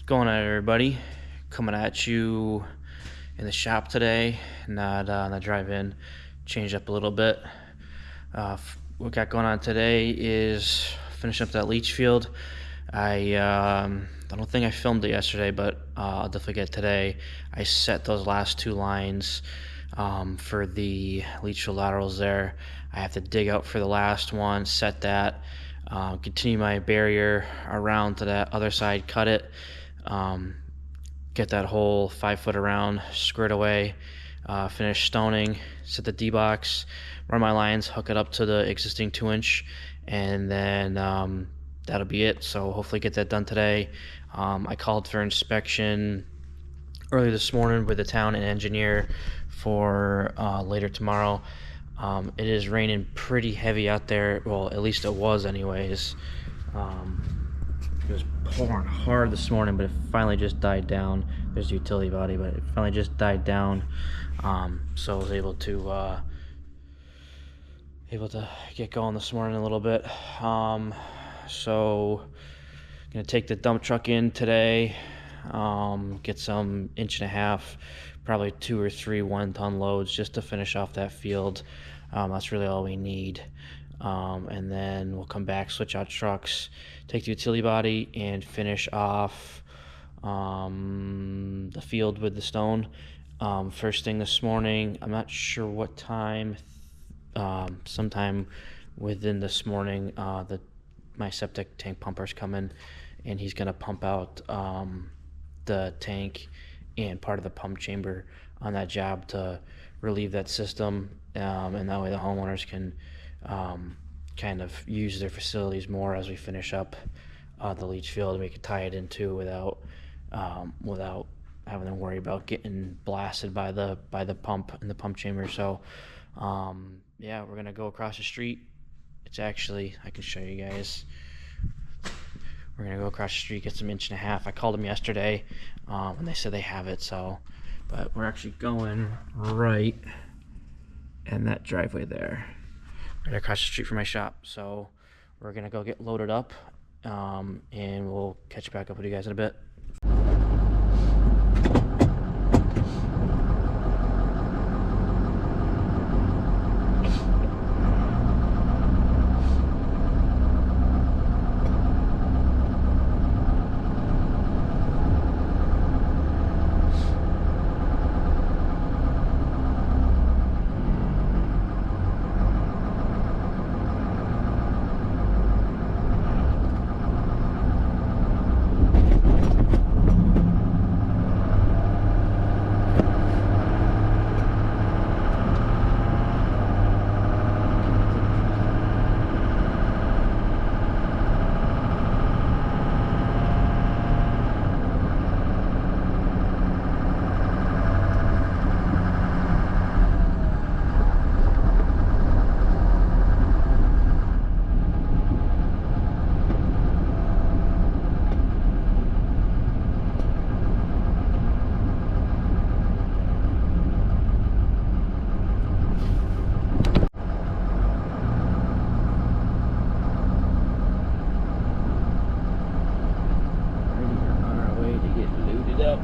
What's going on, everybody? Coming at you in the shop today, not on the drive-in. Changed up a little bit. What we got going on today is finishing up that leach field. I don't think I filmed it yesterday, but I'll definitely get it today. I set those last two lines for the leach field laterals there. I have to dig out for the last one, set that, continue my barrier around to that other side, cut it, get that whole 5 foot around squared away, finish stoning, set the D-box, run my lines, hook it up to the existing 2-inch, and then that'll be it. So hopefully get that done today. I called for inspection early this morning with the town and engineer for later tomorrow. It is raining pretty heavy out there. Well, at least it was anyways. It was pouring hard this morning, but it finally just died down. There's the utility body, but it finally just died down. So I was able to get going this morning a little bit. So gonna take the dump truck in today, get some 1.5 inch, probably 2 or 3 1-ton loads just to finish off that field. That's really all we need. And then we'll come back, switch out trucks, take the utility body, and finish off the field with the stone. First thing this morning, I'm not sure what time, sometime within this morning, my septic tank pumper's coming, and he's going to pump out the tank and part of the pump chamber on that job to relieve that system, and that way the homeowners can kind of use their facilities more as we finish up the leach field. We could tie it in too without having to worry about getting blasted by the pump in the pump chamber. So yeah, we're gonna go across the street. It's actually, I can show you guys. We're gonna go across the street, get some 1.5 inch. I called them yesterday, and they said they have it. So, but we're actually going right in that driveway there, right across the street from my shop. So we're gonna go get loaded up, and we'll catch back up with you guys in a bit. Loaded up.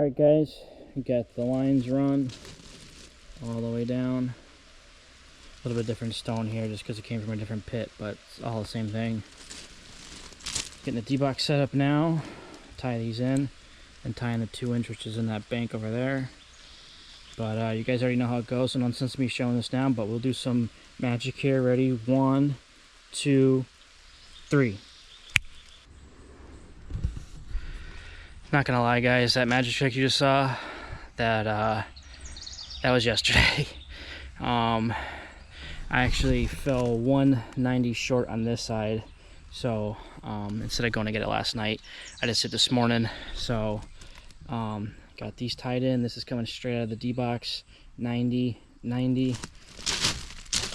Alright guys, we got the lines run all the way down. A little bit different stone here just because it came from a different pit, but it's all the same thing. Getting the D-box set up now, tie these in, and tie in the 2-inch, which is in that bank over there. But you guys already know how it goes, so no sense me showing this down, but we'll do some magic here. Ready? 1, 2, 3. Not gonna lie guys, that magic trick you just saw, that was yesterday. I actually fell 190 short on this side, so instead of going to get it last night, I just did this morning. So got these tied in. This is coming straight out of the D-box. 90, 90.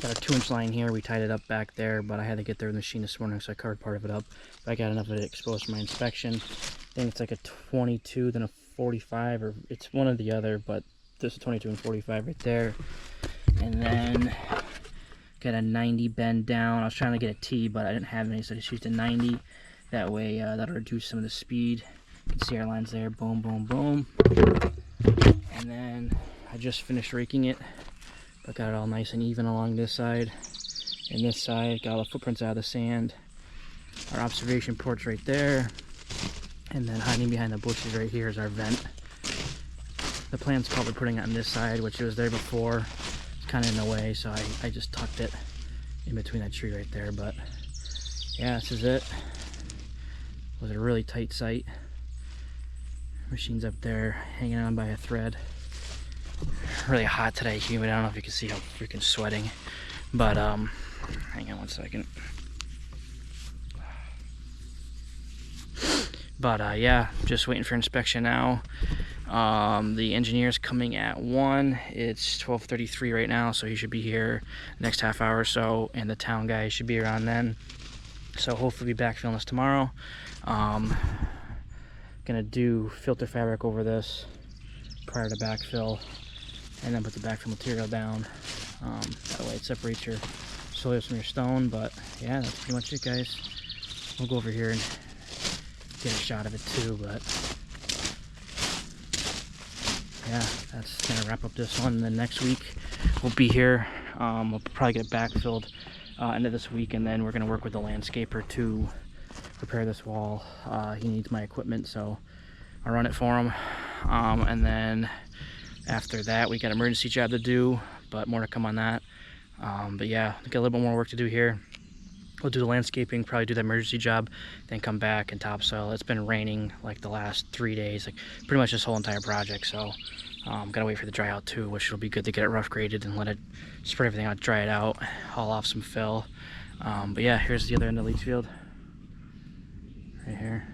Got a 2-inch line here. We tied it up back there, but I had to get there with the machine this morning, so I covered part of it up. But I got enough of it exposed for my inspection. I think it's like a 22, then a 45, or it's one or the other, but there's a 22 and 45 right there. And then got a 90 bend down. I was trying to get a T, but I didn't have any, so I just used a 90. That way, that'll reduce some of the speed. You can see our lines there. Boom, boom, boom. And then I just finished raking it, but got it all nice and even along this side and this side. Got all the footprints out of the sand. Our observation port's right there. And then hiding behind the bushes right here is our vent. The plan's probably putting it on this side, which it was there before. It's kind of in the way, so I just tucked it in between that tree right there. But yeah, this is it. It was a really tight site. Machine's up there hanging on by a thread. Really hot today, humid. I don't know if you can see how freaking sweating, but hang on one second. But yeah, just waiting for inspection now. The engineer's coming at 1. It's 12:33 right now, so he should be here the next half hour or so, and the town guy should be around then. So hopefully be backfilling this tomorrow. Gonna do filter fabric over this prior to backfill, and then put the backfill material down. That way it separates your soils from your stone. But yeah, that's pretty much it guys. We'll go over here and get a shot of it too, but yeah, that's gonna wrap up this one. And then next week we'll be here. We'll probably get it backfilled end of this week, and then we're gonna work with the landscaper to repair this wall. He needs my equipment, so I'll run it for him. And then after that we got an emergency job to do, but more to come on that. But yeah, got a little bit more work to do here. We'll do the landscaping, probably do the emergency job, then come back and topsoil. It's been raining like the last 3 days, like pretty much this whole entire project, so gotta wait for the dry out too, which will be good to get it rough graded and let it spread everything out, dry it out, haul off some fill. But yeah, here's the other end of the leach field right here.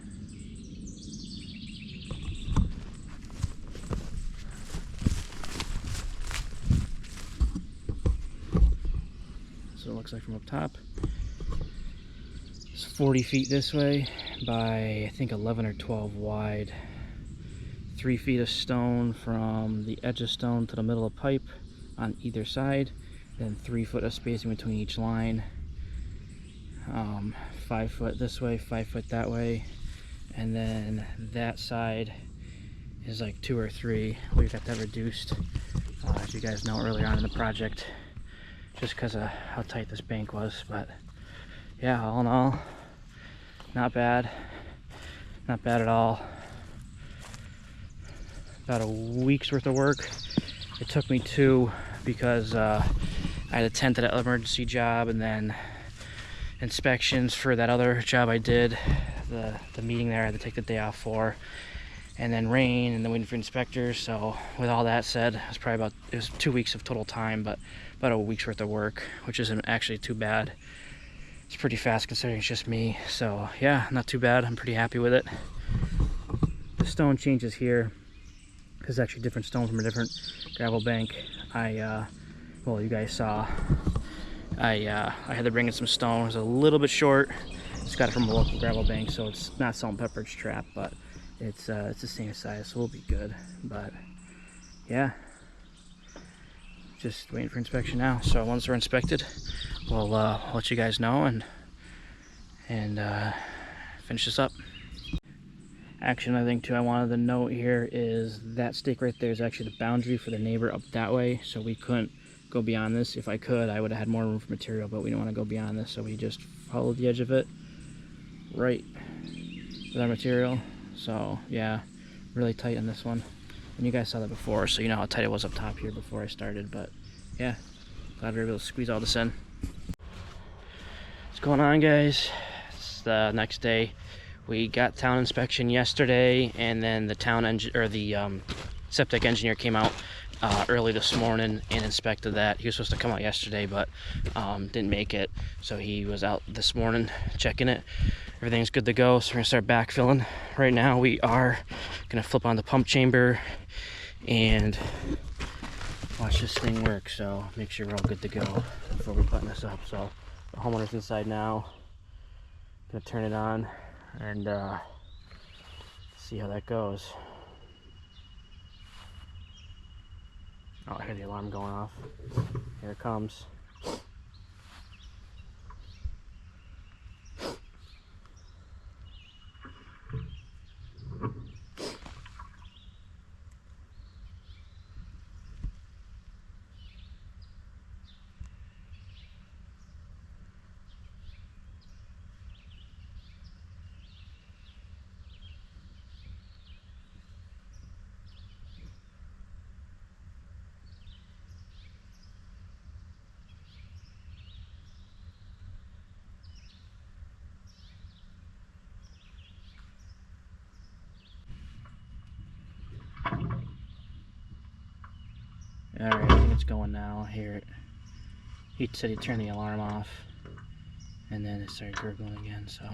So it looks like from up top. It's 40 feet this way by I think 11 or 12 wide. 3 feet of stone from the edge of stone to the middle of pipe on either side, then 3 foot of spacing between each line. 5 foot this way, 5 foot that way, and then that side is like 2 or 3. We got that reduced, as you guys know, earlier on in the project, just because of how tight this bank was. But yeah, all in all, not bad at all. About a week's worth of work. It took me 2 because I had a tent at an emergency job, and then inspections for that other job I did, the meeting there I had to take the day off for, and then rain, and then waiting for inspectors. So with all that said, it was 2 weeks of total time, but about a week's worth of work, which isn't actually too bad. It's pretty fast considering it's just me. So yeah, not too bad. I'm pretty happy with it. The stone changes here. This is actually different stone from a different gravel bank. Well, you guys saw, I had to bring in some stone. It was a little bit short. Just got it from a local gravel bank, so it's not salt and pepper, it's trap, but it's the same size, so we'll be good. But yeah, just waiting for inspection now. So once they're inspected, we'll let you guys know and finish this up. Actually, another thing too I wanted to note here is that stake right there is actually the boundary for the neighbor up that way, so we couldn't go beyond this. If I could, I would have had more room for material, but we don't want to go beyond this, so we just followed the edge of it right with our material. So yeah, really tight on this one. And you guys saw that before, so you know how tight it was up top here before I started. But yeah, glad we were able to squeeze all this in. What's going on, guys? It's the next day. We got town inspection yesterday, and then the septic engineer came out early this morning and inspected that. He was supposed to come out yesterday, but didn't make it, so he was out this morning checking it. Everything's good to go, so we're gonna start backfilling. Right now we are gonna flip on the pump chamber and watch this thing work, so make sure we're all good to go before we're putting this up. So the homeowner's inside now, gonna turn it on and see how that goes. Oh, I hear the alarm going off. Here it comes. Alright, I think it's going now. Hear it. He said he turned the alarm off, and then it started gurgling again, so.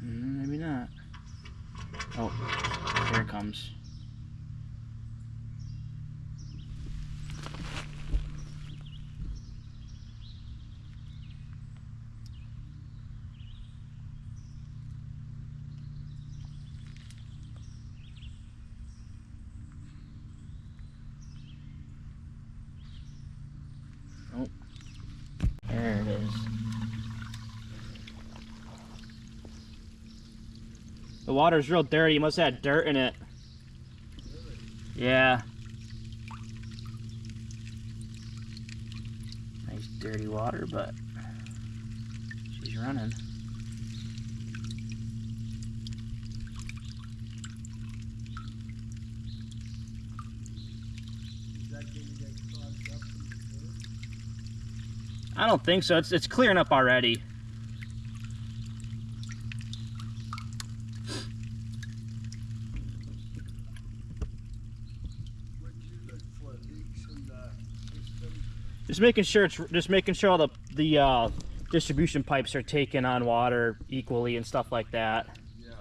Maybe not. Oh, here it comes. Oh, there it is. The water's real dirty. You must have had dirt in it. Yeah. Nice dirty water, but she's running. I don't think so. It's clearing up already. Just making sure all the distribution pipes are taking on water equally and stuff like that. Yeah.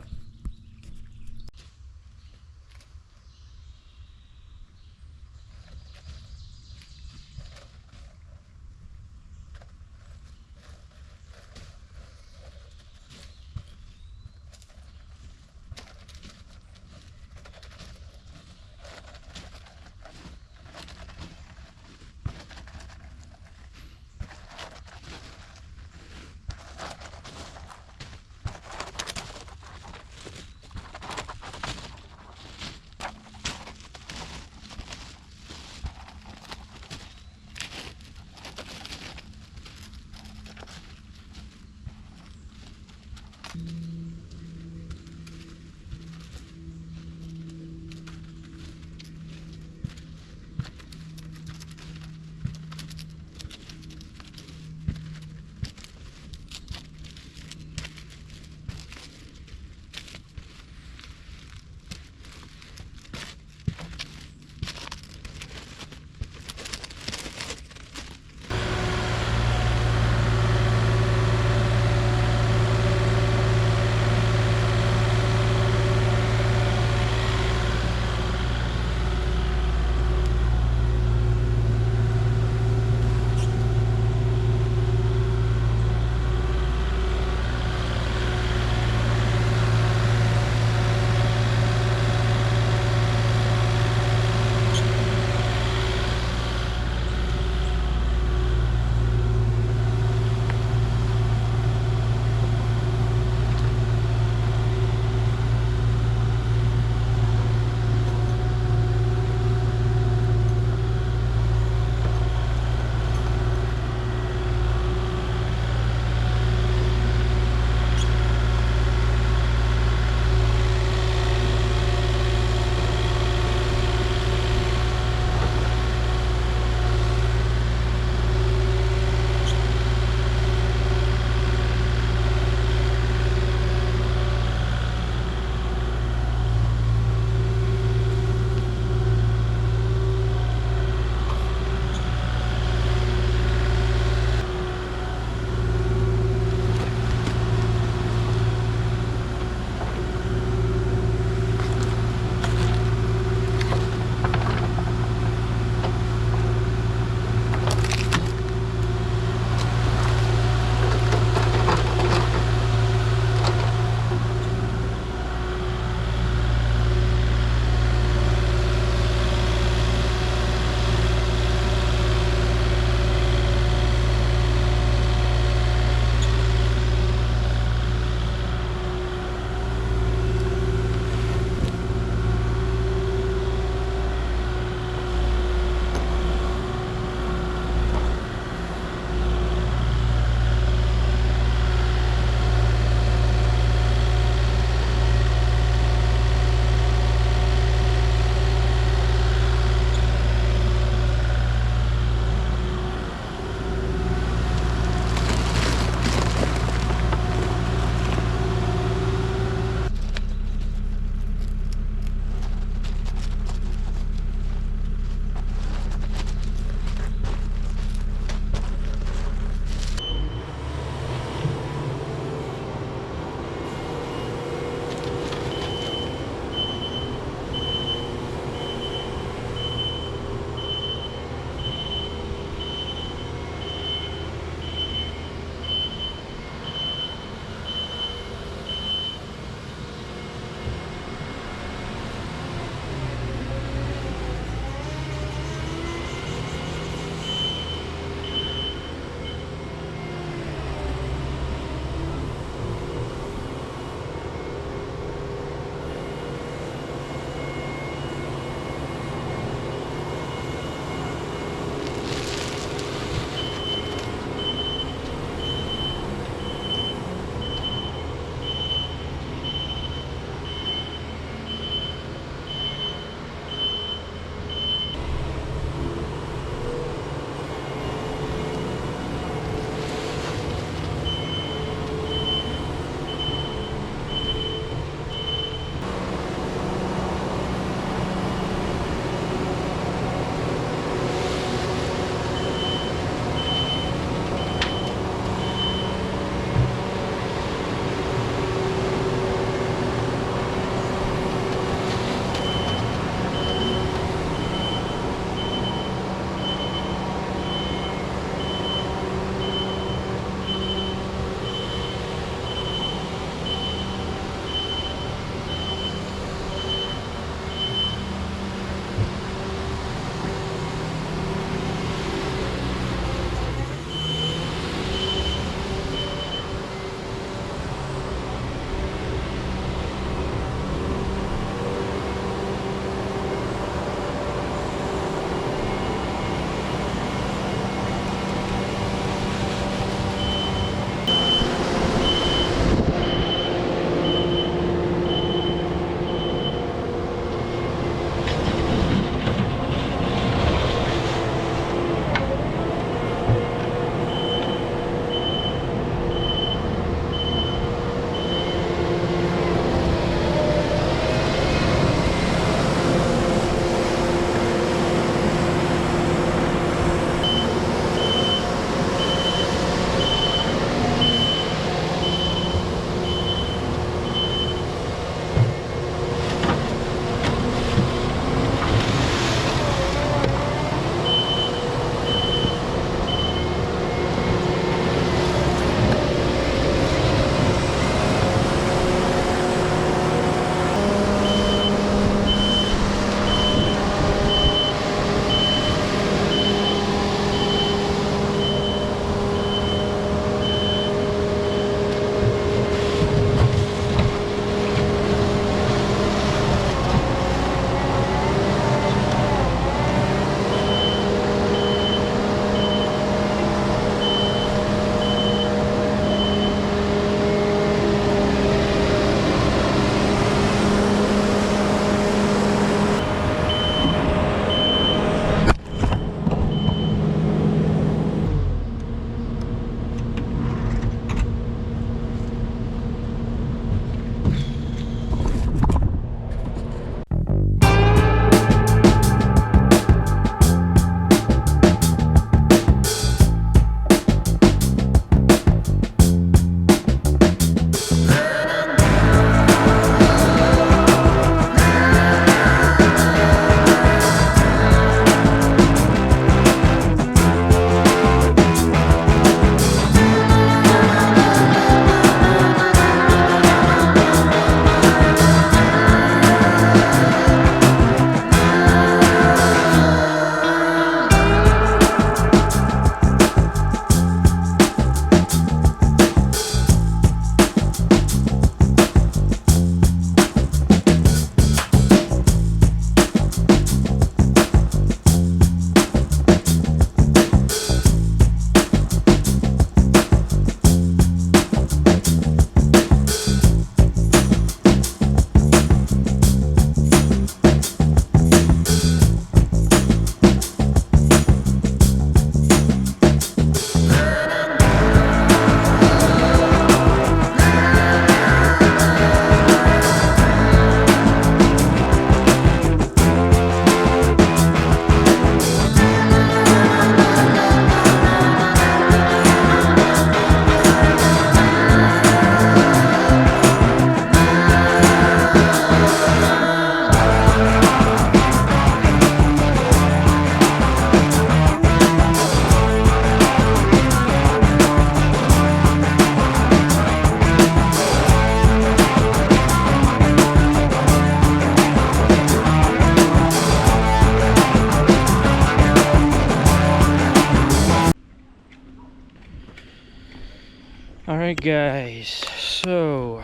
Alright guys, so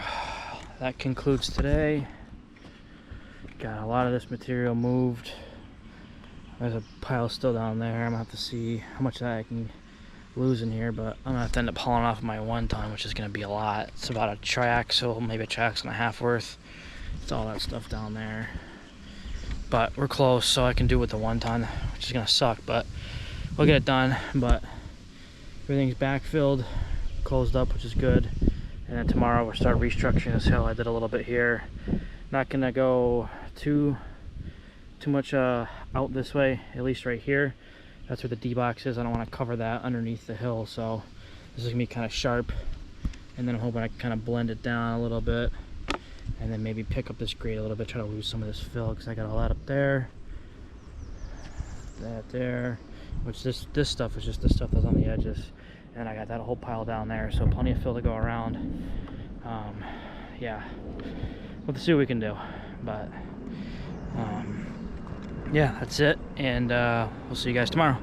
that concludes today. Got a lot of this material moved. There's a pile still down there. I'm gonna have to see how much of that I can lose in here, but I'm gonna have to end up hauling off my 1 ton, which is gonna be a lot. It's about a track, so maybe a track's and a half worth. It's all that stuff down there. But we're close, so I can do it with the 1 ton, which is gonna suck, but we'll get it done. But everything's backfilled, closed up, which is good. And then tomorrow we'll start restructuring this hill. I did a little bit here. Not gonna go too much out this way, at least right here. That's where the D-box is. I don't want to cover that underneath the hill, so this is gonna be kind of sharp. And then I'm hoping I can kind of blend it down a little bit, and then maybe pick up this grade a little bit, try to lose some of this fill, because I got all that up there, that there, which this stuff is just the stuff that's on the edges, and I got that whole pile down there, so plenty of fill to go around. Yeah, we'll see what we can do, but yeah, that's it, and we'll see you guys tomorrow.